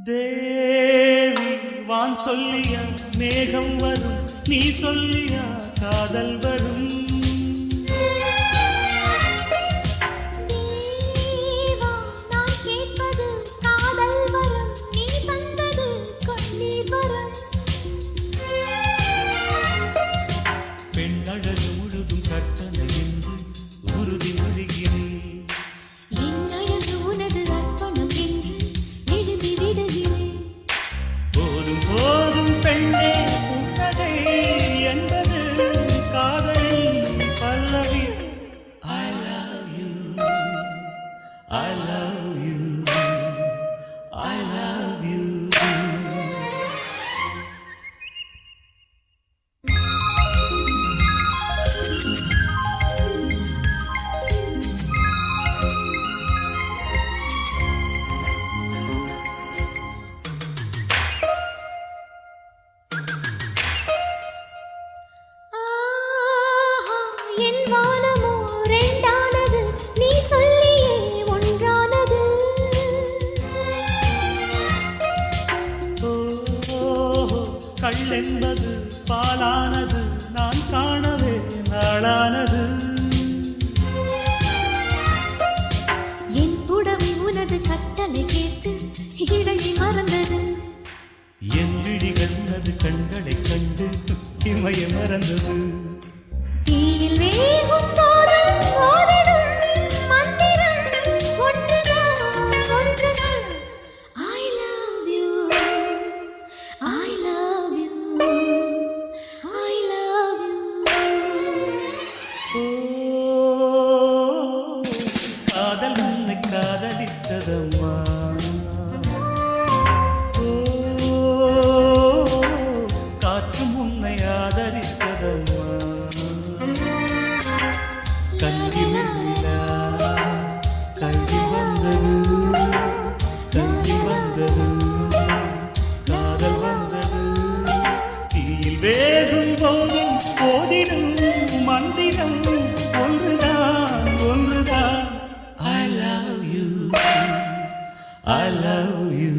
தேவி வான் சொல்லியா மேகம் வரும், நீ சொல்லியா காதல் வரும். பெண்ணழகு முழுதும் கட்டளை என்று உறுதி மொழிகிறேன். என் அழகு உனது அர்ப்பணம் என்று எழுதி விடுகிறேன். போதும் போதும் பெண்ணே புன்னகை என்பது காதலின் பல்லவி. I love you, I love you, I love you. என் வானமோ ரெண்டானது, நீ சொல்லியே ஒன்றானது. கள்ளென்பது பாலானது, நான் காணவே நாளானது. என் புடவை உனது கட்டளை கேட்டு இடையை மறந்தது. என் விழிகள் அது கண்களை கண்டு இமைய மறந்தது. தீயில் வேகும் போது ஓதிடும் மந்திரம் ஒன்றுதான், ஒன்றுதான். I love you, I love you, I love you. காதல் உன்னை காதலித்ததம்மா. காற்றும் உன்னை ஆதரித்ததம்மா. கல்வி வந்தது, கல்வி வந்தது, காதல் வந்தது. தீயில் வேகும் போதும் போதிடும் மந்திரம் ஒன்றுதான், ஒன்றுதான். I love you, I love you.